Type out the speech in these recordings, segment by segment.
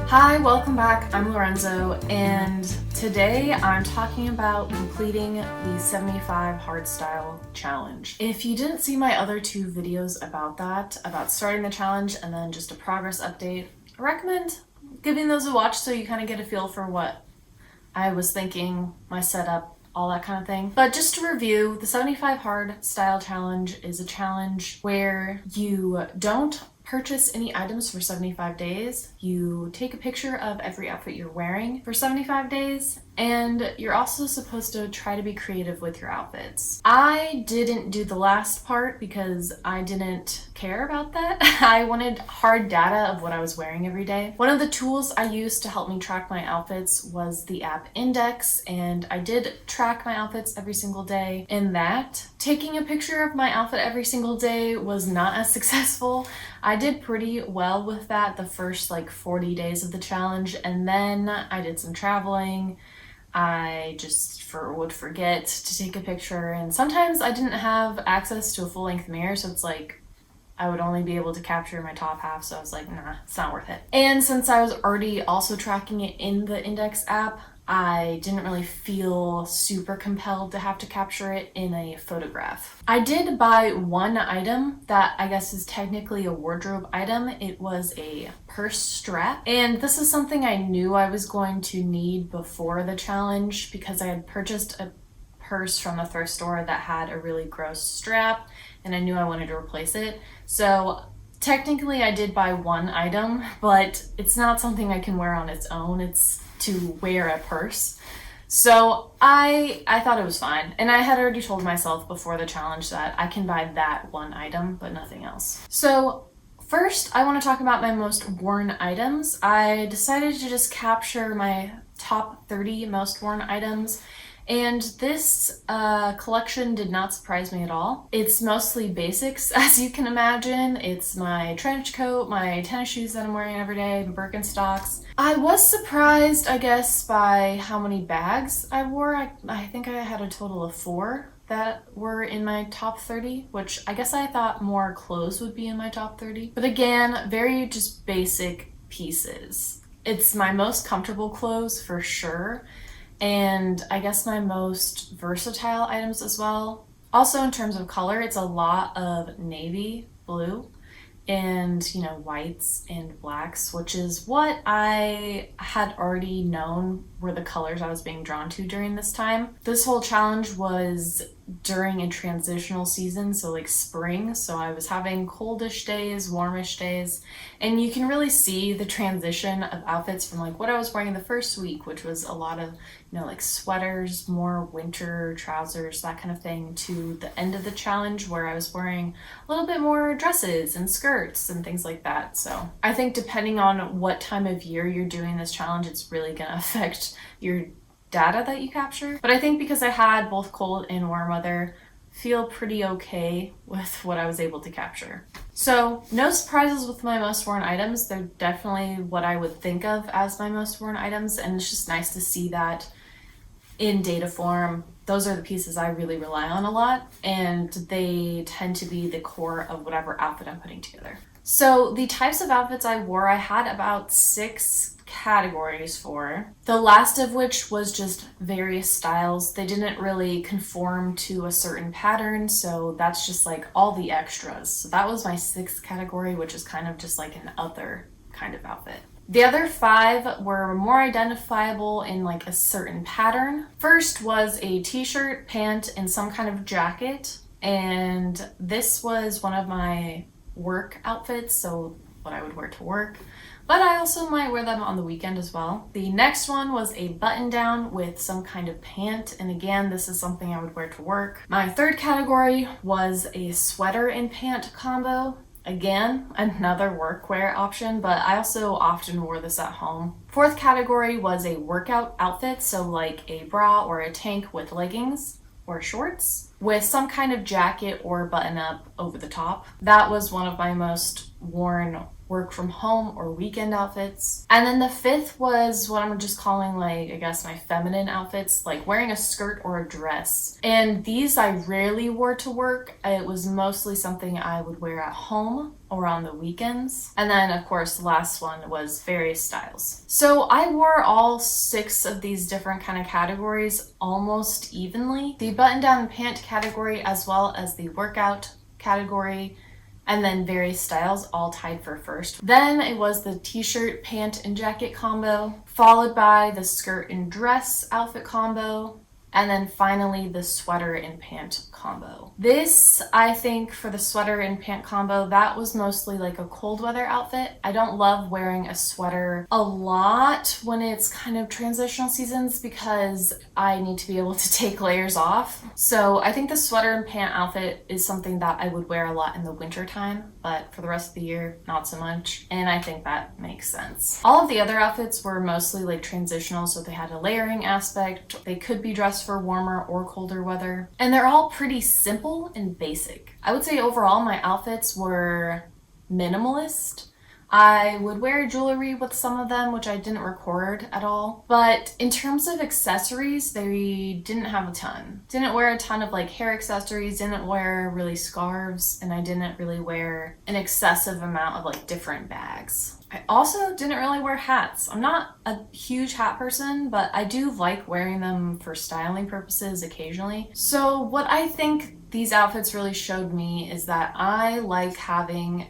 Hi, welcome back. I'm Lorenzo, and today I'm talking about completing the 75 Hardstyle Challenge. If you didn't see my other two videos about that, about starting the challenge and then just a progress update, I recommend giving those a watch so you kind of get a feel for what I was thinking, my setup, all that kind of thing. But just to review, the 75 Hardstyle Challenge is a challenge where you don't purchase any items for 75 days. You take a picture of every outfit you're wearing for 75 days, and you're also supposed to try to be creative with your outfits. I didn't do the last part because I didn't care about that. I wanted hard data of what I was wearing every day. One of the tools I used to help me track my outfits was the app Index, and I did track my outfits every single day in that. Taking a picture of my outfit every single day was not as successful. I did pretty well with that the first 40 days of the challenge, and then I did some traveling. I just would forget to take a picture, and sometimes I didn't have access to a full-length mirror, so it's I would only be able to capture my top half, so I was like, nah, it's not worth it. And since I was already also tracking it in the Index app, I didn't really feel super compelled to have to capture it in a photograph. I did buy one item that I guess is technically a wardrobe item. It was a purse strap, and this is something I knew I was going to need before the challenge because I had purchased a purse from a thrift store that had a really gross strap, and I knew I wanted to replace it. So technically I did buy one item, but it's not something I can wear on its own. It's to wear a purse. So I thought it was fine. And I had already told myself before the challenge that I can buy that one item, but nothing else. So first, I want to talk about my most worn items. I decided to just capture my top 30 most worn items. And this collection did not surprise me at all. It's mostly basics, as you can imagine. It's my trench coat, my tennis shoes that I'm wearing every day, Birkenstocks. I was surprised, I guess, by how many bags I wore. I think I had a total of 4 that were in my top 30, which I guess I thought more clothes would be in my top 30. But again, very just basic pieces. It's my most comfortable clothes for sure, and I guess my most versatile items as well. Also, in terms of color, it's a lot of navy blue and whites and blacks, which is what I had already known were the colors I was being drawn to during this time. This whole challenge was during a transitional season, so spring, so I was having coldish days, warmish days, and you can really see the transition of outfits from what I was wearing the first week, which was a lot of sweaters, more winter trousers, that kind of thing, to the end of the challenge where I was wearing a little bit more dresses and skirts and things like that. So I think depending on what time of year you're doing this challenge, it's really gonna affect your data that you capture. But I think because I had both cold and warm weather, feel pretty okay with what I was able to capture. So no surprises with my most worn items. They're definitely what I would think of as my most worn items, and it's just nice to see that in data form. Those are the pieces I really rely on a lot, and they tend to be the core of whatever outfit I'm putting together. So the types of outfits I wore, I had about 6 categories for, the last of which was just various styles. They didn't really conform to a certain pattern, so that's just all the extras. So that was my 6th category, which is kind of just an other kind of outfit. The other 5 were more identifiable in a certain pattern. First was a t-shirt, pant, and some kind of jacket, and this was one of my work outfits, so what I would wear to work, but I also might wear them on the weekend as well. The next one was a button down with some kind of pant, and again, this is something I would wear to work. My 3rd category was a sweater and pant combo. Again, another workwear option, but I also often wore this at home. 4th category was a workout outfit, so a bra or a tank with leggings or shorts with some kind of jacket or button up over the top. That was one of my most worn work from home or weekend outfits. And then the fifth was what I'm just calling, like, I guess my feminine outfits, like wearing a skirt or a dress. And these I rarely wore to work. It was mostly something I would wear at home or on the weekends. And then of course the last one was various styles. So I wore all 6 of these different kind of categories almost evenly. The button down pant category as well as the workout category and then various styles all tied for first. Then it was the t-shirt, pant, and jacket combo, followed by the skirt and dress outfit combo, and then finally the sweater and pant combo. This, I think, for the sweater and pant combo, that was mostly like a cold weather outfit. I don't love wearing a sweater a lot when it's kind of transitional seasons because I need to be able to take layers off. So I think the sweater and pant outfit is something that I would wear a lot in the winter time, but for the rest of the year, not so much. And I think that makes sense. All of the other outfits were mostly like transitional, so they had a layering aspect. They could be dressed for warmer or colder weather. And they're all pretty simple and basic. I would say overall my outfits were minimalist. I would wear jewelry with some of them, which I didn't record at all. But in terms of accessories, they didn't have a ton. Didn't wear a ton of like hair accessories, didn't wear really scarves, and I didn't really wear an excessive amount of like different bags. I also didn't really wear hats. I'm not a huge hat person, but I do like wearing them for styling purposes occasionally. So what I think these outfits really showed me is that I like having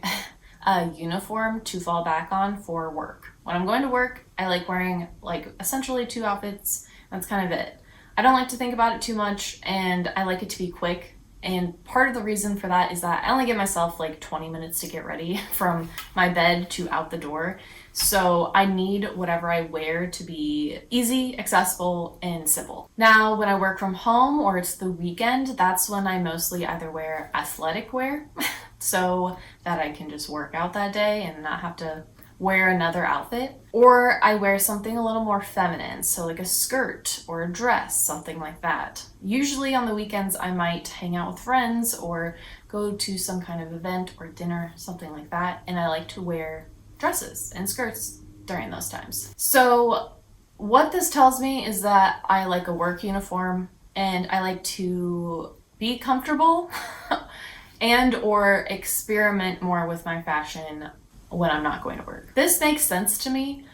a uniform to fall back on for work. When I'm going to work, I like wearing like essentially 2 outfits. That's kind of it. I don't like to think about it too much, and I like it to be quick. And part of the reason for that is that I only give myself like 20 minutes to get ready from my bed to out the door. So I need whatever I wear to be easy, accessible, and simple. Now, when I work from home or it's the weekend, that's when I mostly either wear athletic wear so that I can just work out that day and not have to wear another outfit, or I wear something a little more feminine, so like a skirt or a dress, something like that. Usually on the weekends I might hang out with friends or go to some kind of event or dinner, something like that, and I like to wear dresses and skirts during those times. So what this tells me is that I like a work uniform and I like to be comfortable and or experiment more with my fashion when I'm not going to work. This makes sense to me,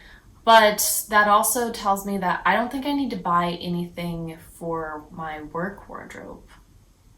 but that also tells me that I don't think I need to buy anything for my work wardrobe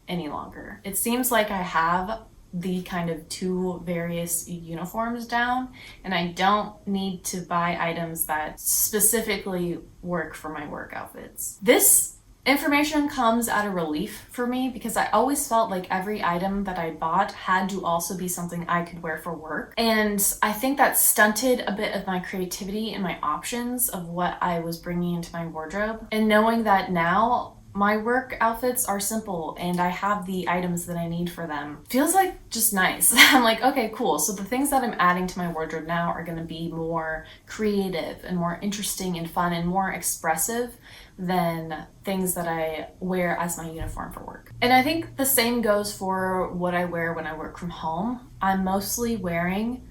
any longer. It seems like I have the kind of 2 various uniforms down, and I don't need to buy items that specifically work for my work outfits. This information comes at a relief for me because I always felt like every item that I bought had to also be something I could wear for work. And I think that stunted a bit of my creativity and my options of what I was bringing into my wardrobe. And knowing that now my work outfits are simple and I have the items that I need for them feels like just nice. I'm like, okay, cool. So the things that I'm adding to my wardrobe now are going to be more creative and more interesting and fun and more expressive than things that I wear as my uniform for work. And I think the same goes for what I wear when I work from home. I'm mostly wearing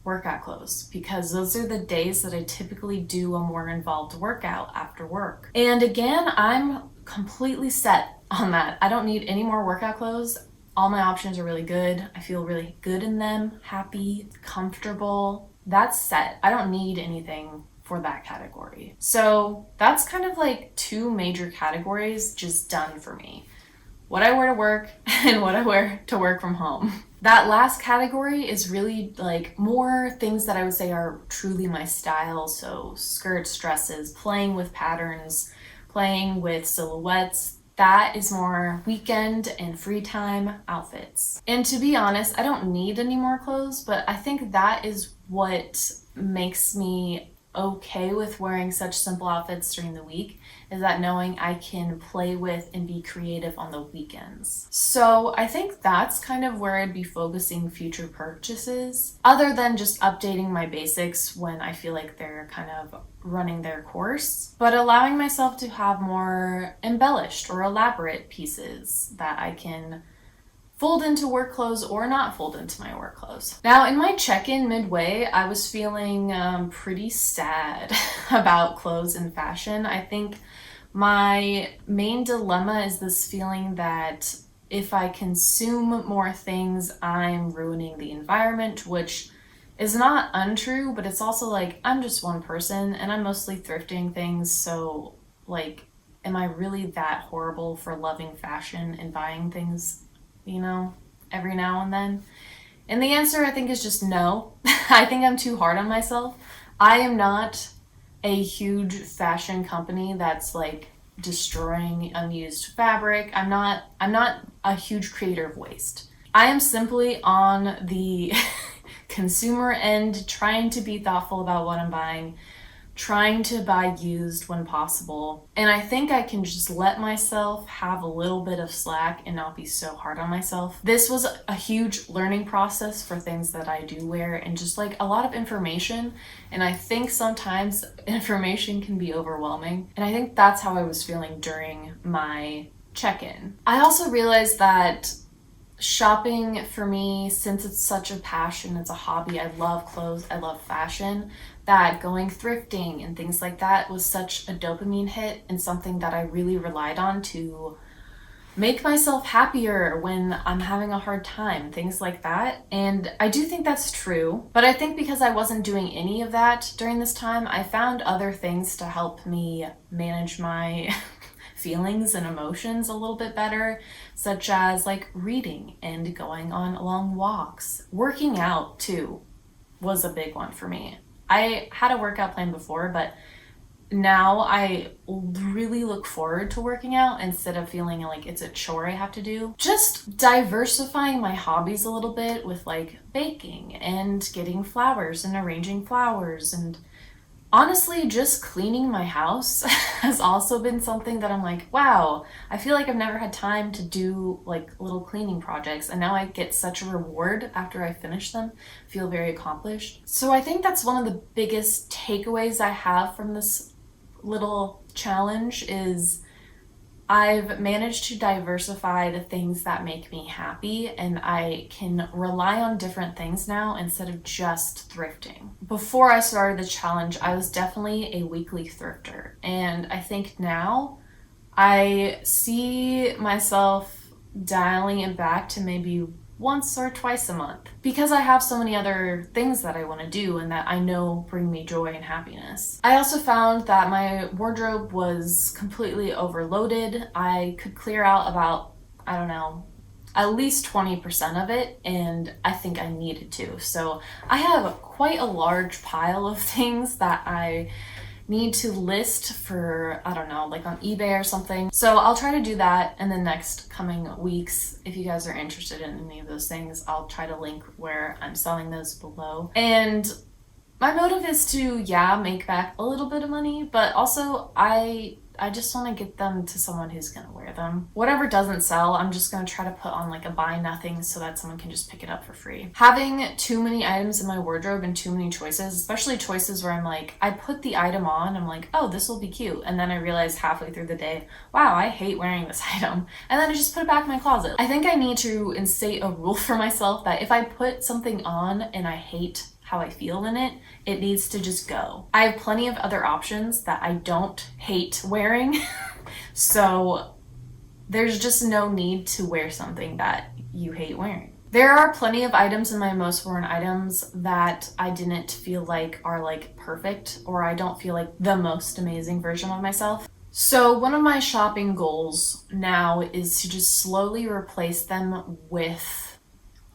workout clothes because those are the days that I typically do a more involved workout after work. And again, I'm completely set on that. I don't need any more workout clothes. All my options are really good. I feel really good in them, happy, comfortable. That's set. I don't need anything for that category. So that's kind of like 2 major categories just done for me. What I wear to work and what I wear to work from home. That last category is really like more things that I would say are truly my style. So skirts, dresses, playing with patterns, playing with silhouettes. That is more weekend and free time outfits. And to be honest, I don't need any more clothes, but I think that is what makes me okay with wearing such simple outfits during the week, is that knowing I can play with and be creative on the weekends. So I think that's kind of where I'd be focusing future purchases, other than just updating my basics when I feel like they're kind of running their course, but allowing myself to have more embellished or elaborate pieces that I can fold into work clothes or not fold into my work clothes. Now, in my check-in midway, I was feeling pretty sad about clothes and fashion. I think my main dilemma is this feeling that if I consume more things, I'm ruining the environment, which is not untrue, but it's also like I'm just one person and I'm mostly thrifting things, so like, am I really that horrible for loving fashion and buying things, every now and then? And the answer, I think, is just no. I think I'm too hard on myself. I am not a huge fashion company that's like destroying unused fabric. I'm not a huge creator of waste. I am simply on the consumer end, trying to be thoughtful about what I'm buying, trying to buy used when possible. And I think I can just let myself have a little bit of slack and not be so hard on myself. This was a huge learning process for things that I do wear, and just like a lot of information. And I think sometimes information can be overwhelming. And I think that's how I was feeling during my check-in. I also realized that shopping for me, since it's such a passion, it's a hobby, I love clothes, I love fashion, that going thrifting and things like that was such a dopamine hit and something that I really relied on to make myself happier when I'm having a hard time, things like that. And I do think that's true, but I think because I wasn't doing any of that during this time, I found other things to help me manage my feelings and emotions a little bit better, such as like reading and going on long walks. Working out too was a big one for me. I had a workout plan before, but now I really look forward to working out instead of feeling like it's a chore I have to do. Just diversifying my hobbies a little bit with like baking and getting flowers and arranging flowers, and honestly, just cleaning my house has also been something that I'm like, wow, I feel like I've never had time to do like little cleaning projects, and now I get such a reward after I finish them, feel very accomplished. So I think that's one of the biggest takeaways I have from this little challenge is I've managed to diversify the things that make me happy, and I can rely on different things now instead of just thrifting. Before I started the challenge, I was definitely a weekly thrifter, and I think now I see myself dialing it back to maybe once or twice a month, because I have so many other things that I want to do and that I know bring me joy and happiness. I also found that my wardrobe was completely overloaded. I could clear out about, I don't know, at least 20% of it, and I think I needed to. So I have quite a large pile of things that I need to list for, I don't know, like on eBay or something. So I'll try to do that in the next coming weeks. If you guys are interested in any of those things, I'll try to link where I'm selling those below. And my motive is to, make back a little bit of money, but also I just want to get them to someone who's going to wear them. Whatever doesn't sell, I'm just going to try to put on like a buy nothing so that someone can just pick it up for free. Having too many items in my wardrobe and too many choices, especially choices where I'm like, I put the item on, I'm like, oh, this will be cute. And then I realize halfway through the day, wow, I hate wearing this item. And then I just put it back in my closet. I think I need to instate a rule for myself that if I put something on and I hate how I feel in it, it needs to just go. I have plenty of other options that I don't hate wearing, so there's just no need to wear something that you hate wearing. There are plenty of items in my most worn items that I didn't feel like are like perfect, or I don't feel like the most amazing version of myself. So one of my shopping goals now is to just slowly replace them with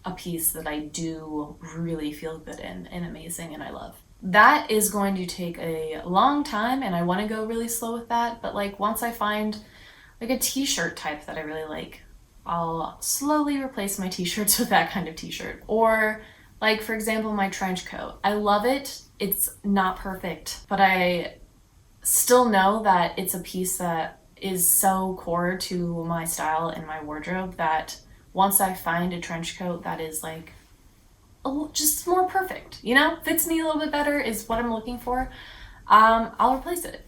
a piece that I do really feel good in and amazing and I love. That is going to take a long time, and I want to go really slow with that, but like once I find like a t-shirt type that I really like, I'll slowly replace my t-shirts with that kind of t-shirt. Or like, for example, my trench coat. I love it. It's not perfect, but I still know that it's a piece that is so core to my style and my wardrobe that once I find a trench coat that is like just more perfect, fits me a little bit better is what I'm looking for, I'll replace it.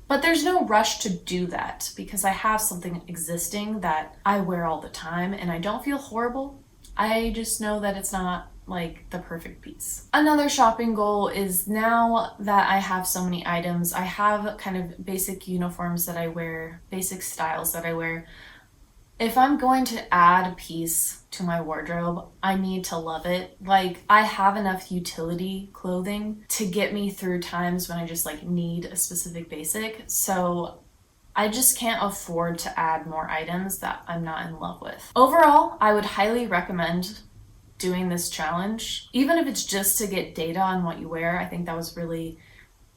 But there's no rush to do that because I have something existing that I wear all the time and I don't feel horrible. I just know that it's not like the perfect piece. Another shopping goal is, now that I have so many items, I have kind of basic uniforms that I wear, basic styles that I wear. If I'm going to add a piece to my wardrobe, I need to love it. Like, I have enough utility clothing to get me through times when I just like need a specific basic. So I just can't afford to add more items that I'm not in love with. Overall, I would highly recommend doing this challenge, even if it's just to get data on what you wear. I think that was really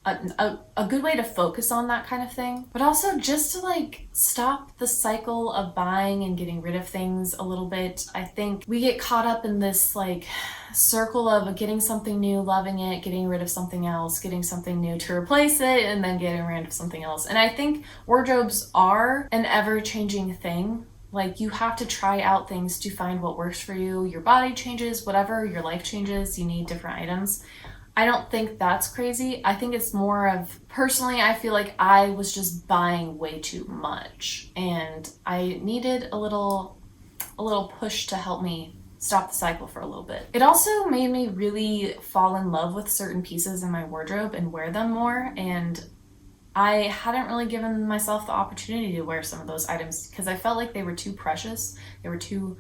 a good way to focus on that kind of thing, but also just to like stop the cycle of buying and getting rid of things a little bit. I think we get caught up in this like circle of getting something new, loving it, getting rid of something else, getting something new to replace it, and then getting rid of something else. And I think wardrobes are an ever-changing thing. Like, you have to try out things to find what works for you. Your body changes, whatever, your life changes, you need different items. I don't think that's crazy. I think it's more of, personally, I feel like I was just buying way too much and I needed a little push to help me stop the cycle for a little bit. It also made me really fall in love with certain pieces in my wardrobe and wear them more, and I hadn't really given myself the opportunity to wear some of those items because I felt like they were too precious. They were too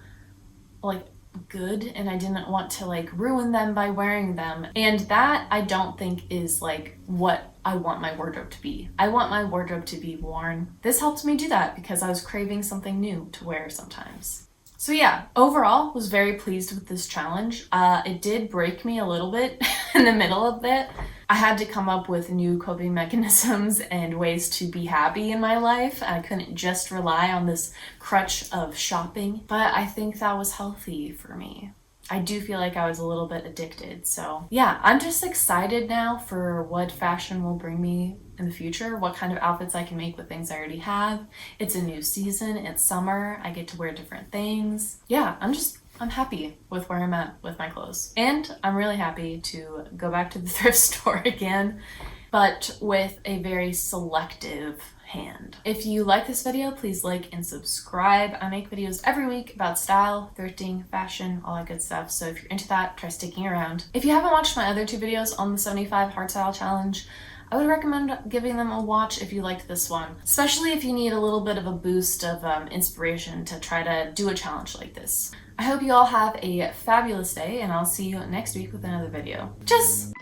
like good, and I didn't want to like ruin them by wearing them. And that, I don't think, is like what I want my wardrobe to be. I want my wardrobe to be worn. This helped me do that because I was craving something new to wear sometimes. So yeah, overall, was very pleased with this challenge. It did break me a little bit in the middle of it. I had to come up with new coping mechanisms and ways to be happy in my life. I couldn't just rely on this crutch of shopping, but I think that was healthy for me. I do feel like I was a little bit addicted. So yeah, I'm just excited now for what fashion will bring me in the future, what kind of outfits I can make with things I already have. It's a new season, it's summer, I get to wear different things. Yeah, I'm happy with where I'm at with my clothes. And I'm really happy to go back to the thrift store again, but with a very selective hand. If you like this video, please like and subscribe. I make videos every week about style, thrifting, fashion, all that good stuff. So if you're into that, try sticking around. If you haven't watched my other 2 videos on the 75 hard style challenge, I would recommend giving them a watch if you liked this one, especially if you need a little bit of a boost of inspiration to try to do a challenge like this. I hope you all have a fabulous day, and I'll see you next week with another video. Tschüss!